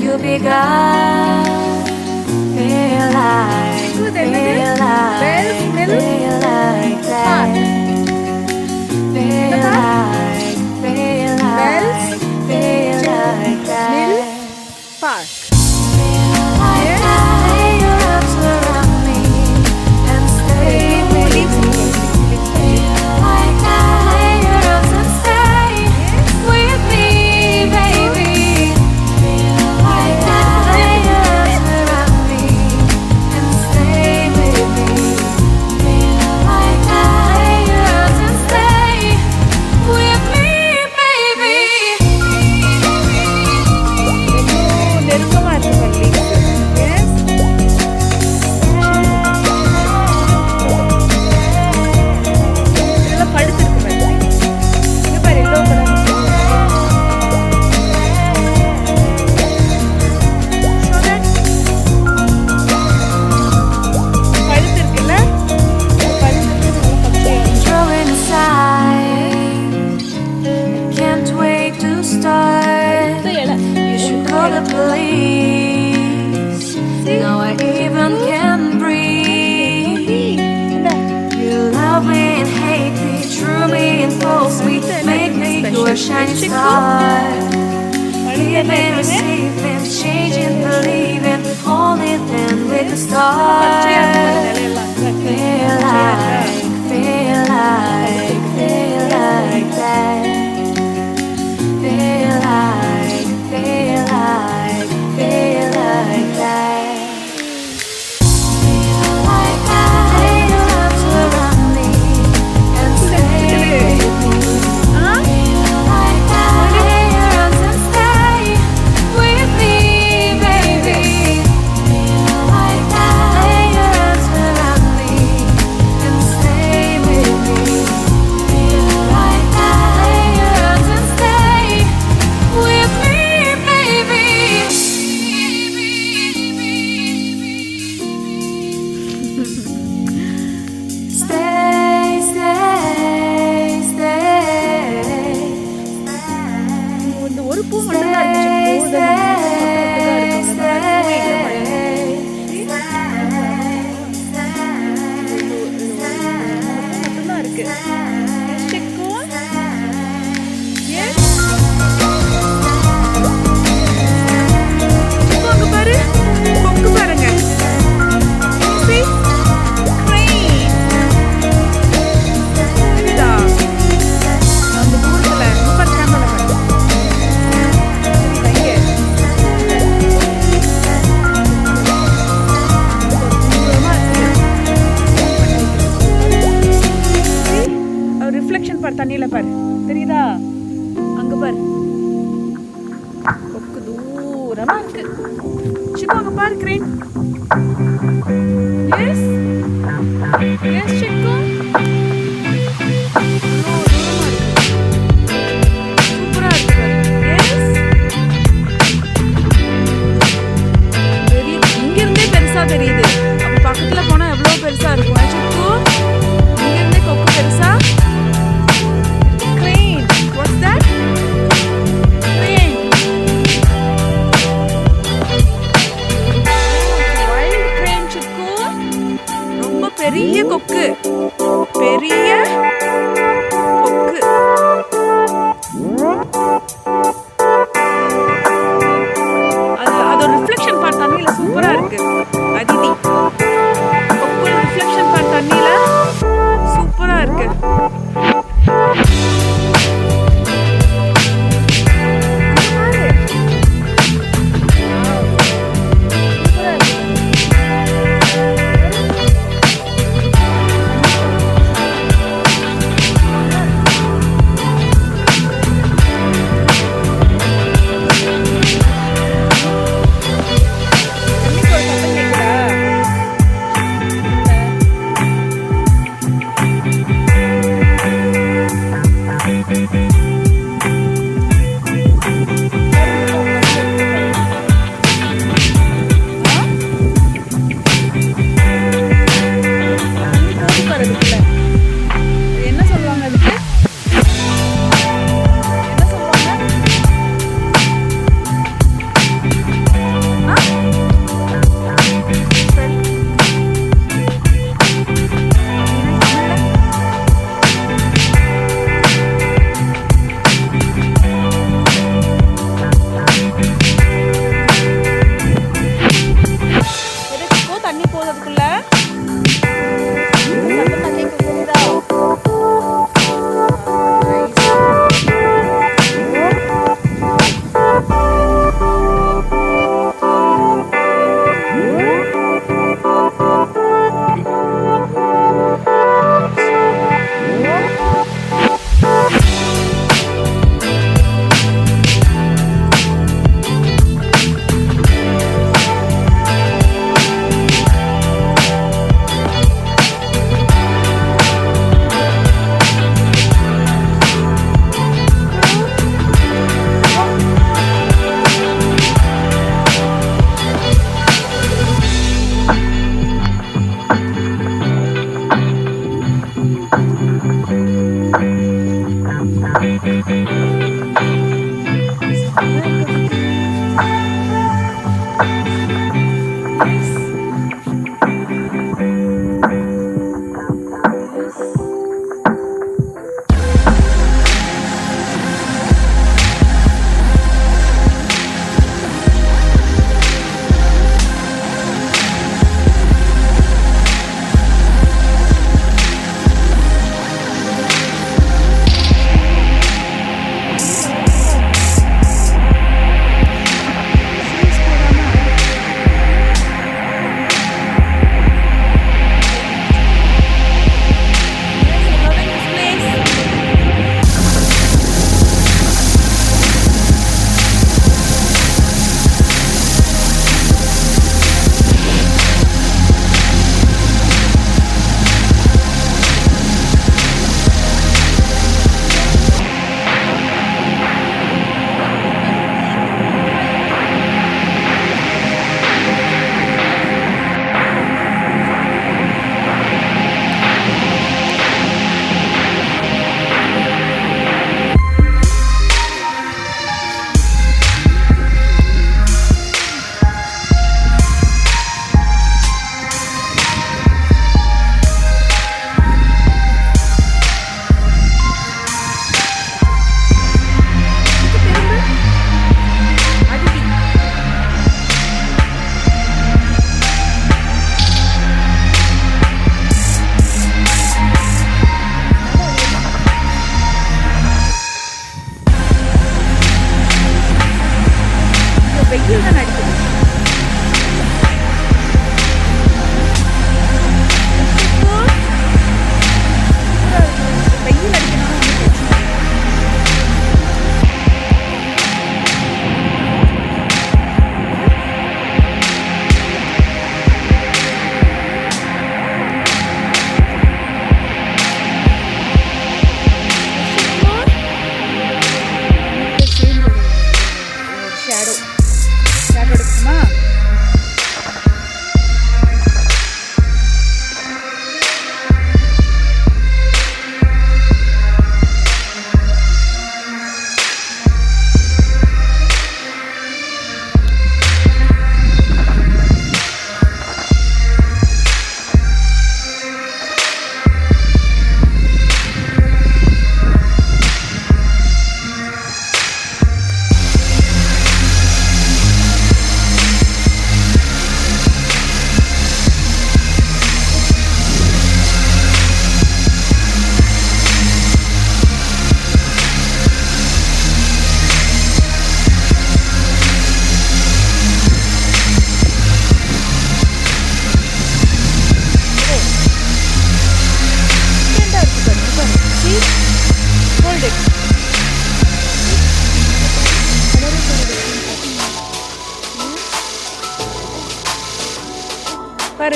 you begun. Feel like that. Feel like that. Feel like that. Park. Lay your arms around me and stay with me. Feel like that. Lay your arms and stay with me, baby. Feel like that. Lay your arms around me and stay with me. Feel like that. Lay your arms and stay with me, baby. நெருக்கமா இருக்கு பள்ளி. Yes. இதெல்லாம் படுத்திருக்கு பள்ளி. இங்க பாரு yellow colour. Show that. படுத்திருக்குல்ல? படுத்திருக்கு நல்லா பச்சையா. Drawing aside, can't wait to start. You should call the police. Now I even can breathe. You love me and hate me, true me and false me, make me your shining star. Giving, receiving, changing, believing, holding and with the stars. Feel like that. Feel like that. Feel like that. Lay your arms around me and stay with me. Feel like that. Lay your arms and stay with me, baby. Feel like that. Lay your arms around me and stay with me. Feel like that. Lay your arms and stay with me, baby. Stay, stay, இந்த ஒரு பூ மட்டும் தான் இருந்துச்சு. மட்டும்தான் இருக்கு. சிக்கு. Yes. சிக்கு அங்க பாரு. கொக்கு பாருங்க. See? Crane. தெரியுதா? அந்த தூரத்துல இப்ப கேமரா பாரு. தெரியுதா இங்க? தூரமா இருக்கு. See? ரிஃப்ளெக்ஷன் பாரு தண்ணியில பாரு. தெரியுதா? அங்க பாரு. கொக்கு தூரமா இருக்கு. சிக்கு அங்க பாரு crane. Yes? Yes, சிக்கு. சூப்பரா இருக்கு பாரு. Yes? தெரியுது. இங்க இருந்தே பெருசா தெரியுது. அப்ப பக்கத்துல போனா எவ்வளவு பெருசா இருக்கும் சிக்கு? இங்க இருந்தே கொக்கு பெருசா? Crane. What's that? Crane. Wild crane சிக்கு. ரொம்ப பெரிய கொக்கு. பெரிய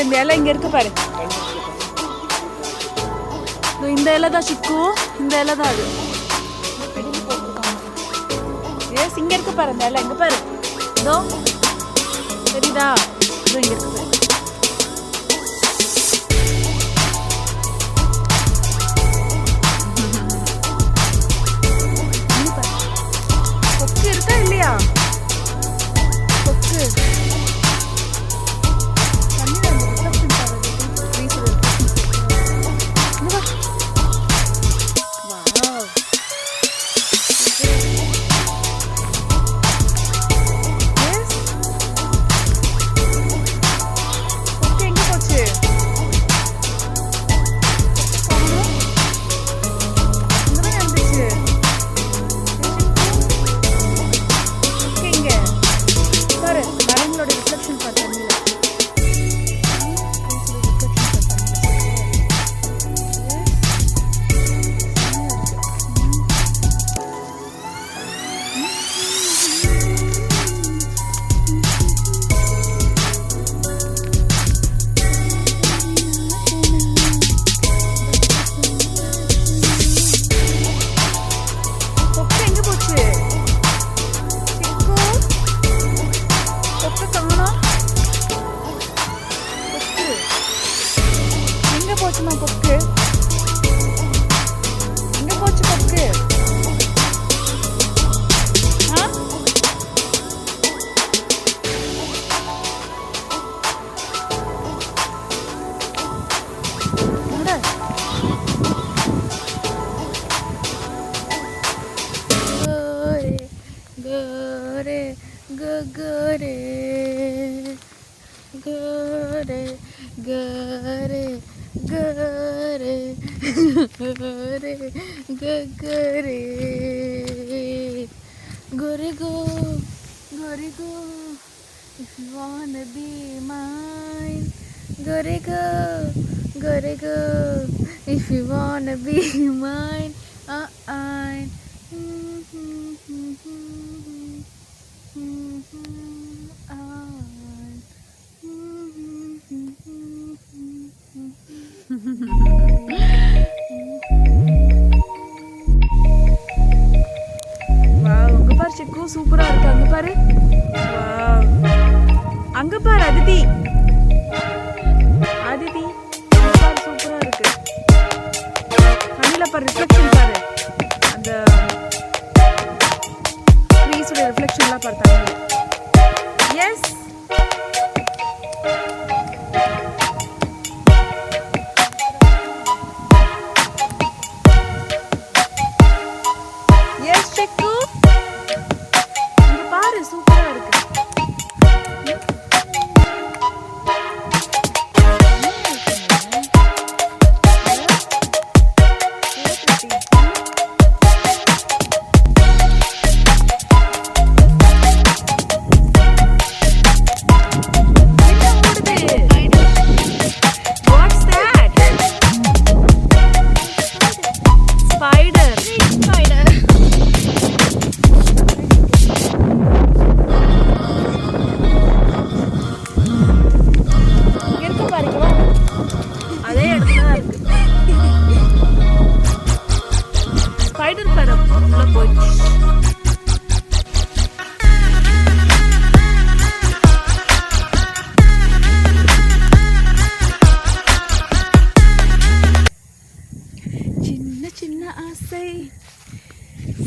இந்த இலை இங்க இருக்கு பாரு. இந்த இலை தான் சிக்கு, இந்த இலை தான் அது. எஸ் இங்க இருக்கு பாரு இந்த இலை, இங்க பாரு. இதோ தெரியுதா? இதோ இங்க இருக்கு பாரு. கொக்கு இருக்கா இல்லையா? கொக்கு போச்சுமா கொக்கு? எங்க போச்சு கொக்கு? Gore, gore, gore, gore, gore, gore, gore, gore, go, if you wanna be mine. Gore, go, if you wanna be mine. அங்க பாரு சிக்கு, சூப்பரா இருக்கு. அங்க பாரு, அங்க பாரு அதிதி, அதிதி பாரு, சூப்பரா இருக்கு. தண்ணில பாரு, ரிஃப்ளெக்ஷன் பாரு, அந்த ட்ரீஸோட ரிஃப்ளெக்ஷன்லாம் பாரு தண்ணில. எஸ் செக்கு, இங்க பாரு, சூப்பரா இருக்கு.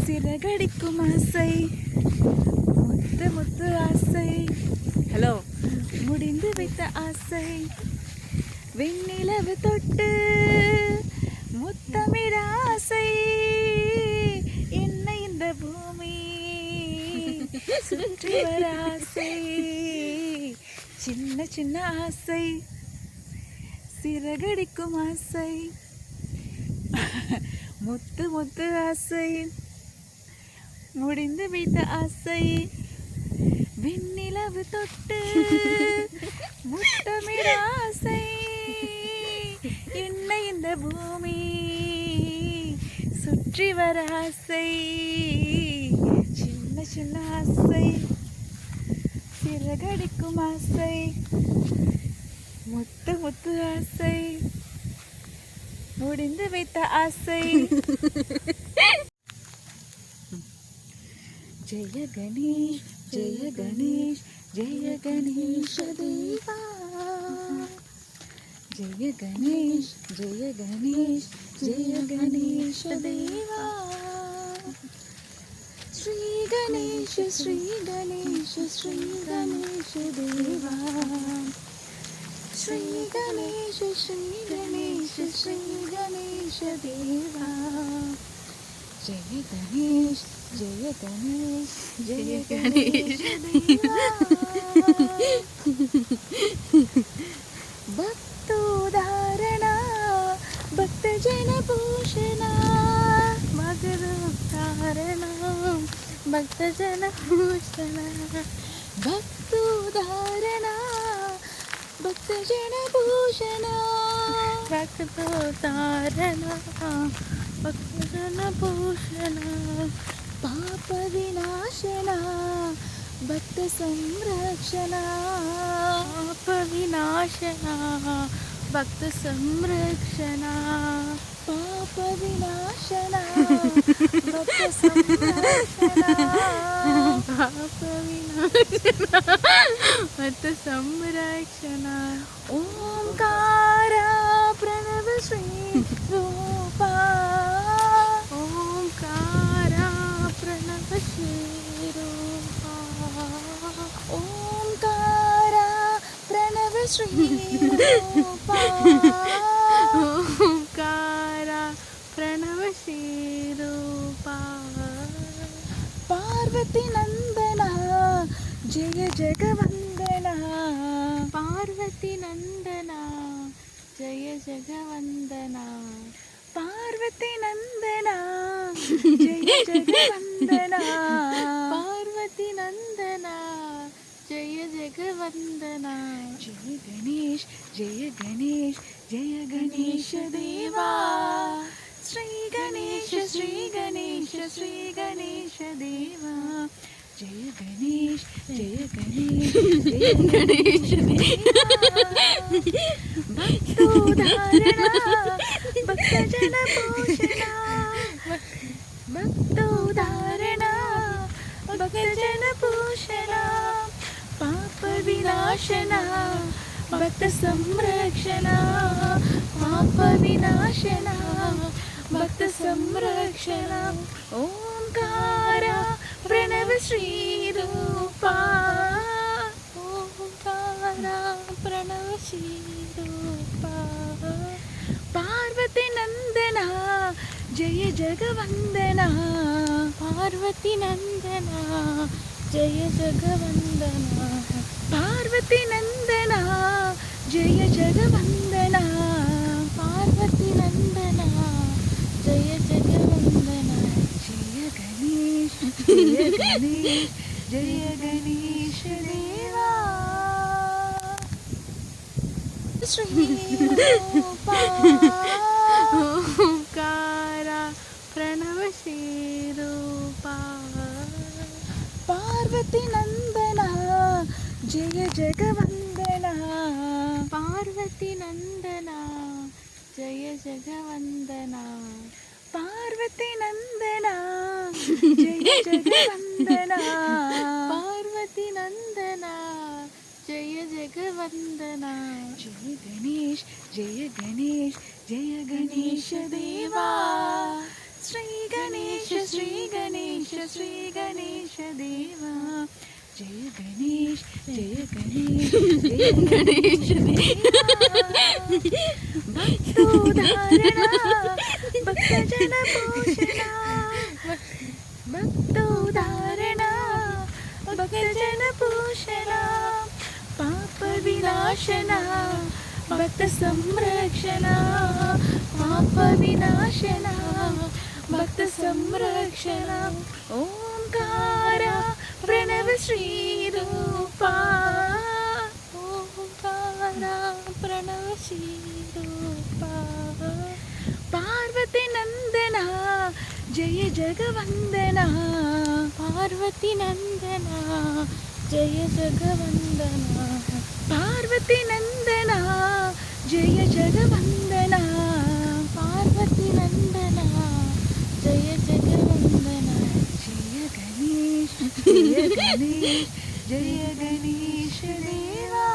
சிறகடிக்கும் ஆசை, முத்து முத்து ஆசை, ஹலோ முடிந்து வைத்த ஆசை, வெண்ணிலவு தொட்டு முத்தமிட ஆசை, என்ன இந்த பூமி சுற்றி வர ஆசை, சின்ன சின்ன ஆசை, சிறகடிக்கும் ஆசை, முத்து முத்து ஆசை, முடிந்து வைத்த ஆசை, வெண்ணிலவு தொட்டு முத்தமிட ஆசை, என்ன இந்த பூமி சுற்றி வர ஆசை, சின்ன சின்ன ஆசை, சிறகடிக்கும் ஆசை, முத்து முத்து ஆசை முடிந்து வைத்த ஆசை. ஜெய கணேஷ் ஜெய கணேஷ் ஜெய கணேஷ தேவா. ஜெய கணேஷ் ஜெய கணேஷ் ஜெய கணேஷ தேவா. ஸ்ரீ கணேஷ ஸ்ரீ கணேஷ ஸ்ரீ கணேஷ தேவா. ஸ்ரீ கணேஷ ஸ்ரீ கணேஷ ஸ்ரீ கணேஷ தேவா. ஜெய கணேஷ் ஜெய கணேஷ் ஜெய கணேஷ தேவா. भक्तोदाहरणा भक्तजनभूषणा. भक्तोदाहरणा भक्तजनभूषणा. भक्तोदाहरणा भक्तजनभूषणा. भक्तोदाहरणा भक्तजनभूषणा. पापविनाशना भक्त संरक्षणा. पापविनाशना भक्त संरक्षणा. पापविनाशना भक्त संरक्षणा. पापविनाशना भक्त संरक्षणा. ओंकारा प्रणव श्री रूपा. ओंकारा प्रणव श्री रूपा. ओंकारा प्रणव श्री रूपा. ओंकारा प्रणव श्री रूपा. पार्वती नंदना जय जगवंदना. पार्वती नंदना जय जगवंदना. पार्वती नंदना जय जगवंदना. पार्वती नंदना जय जगवंदना. जय गणेश जय गणेश जय गणेश देवा. श्री गणेश श्री गणेश श्री गणेश देवा. जय गणेश जय गणेश जय गणेश देवा. भक्तोदाहरणा भक्तजनभूषणा. भक्तोदाहरणा भक्तजनभूषणा. पापविनाशना भक्त संरक्षणा. पापविनाशना भक्त संरक्षणा. ओंकारा प्रणव श्री रूपा. ओंकारा प्रणव श्री रूपा. पार्वती नंदना जय जगवंदना. पार्वती नंदना जय जगवंदना. पार्वती नंदना जय जगवंदना. पार्वती नंदना जय जगवंदना. जय गणेश जय गणेश जय गणेश देवा. श्री रूपा. ओंकारा प्रणव श्री रूपा. पार्वती नंदना जय जगवंदना. पार्वती नंदना जय जगवंदना. पार्वती नंदना जय जगवंदना. पार्वती नंदना जय जगवंदना. जय गणेश जय गणेश जय गणेश देवा. श्री गणेश श्री गणेश श्री गणेश देवा. जय गणेश जय गणेश जय गणेश देवा. भक्तोदाहरणा भक्तजनभूषणा. भक्तोदाहरणा भक्तजनभूषणा. पापविनाशना भक्त संरक्षणा. पापविनाशना भक्त संरक्षणा. ओंकारा प्रणव श्री रूपा. ओंकारा प्रणव श्री रूपा. पार्वती नंदना जय जगवंदना. पार्वती नंदना जय जगवंदना. पार्वती नंदना ஜெய ஜெகவந்தனா பார்வதி நந்தனா ஜெய ஜெகவந்தனா ஜெய கணேஷ் ஜெய கணேஷ் ஜெய கணேஷ தேவா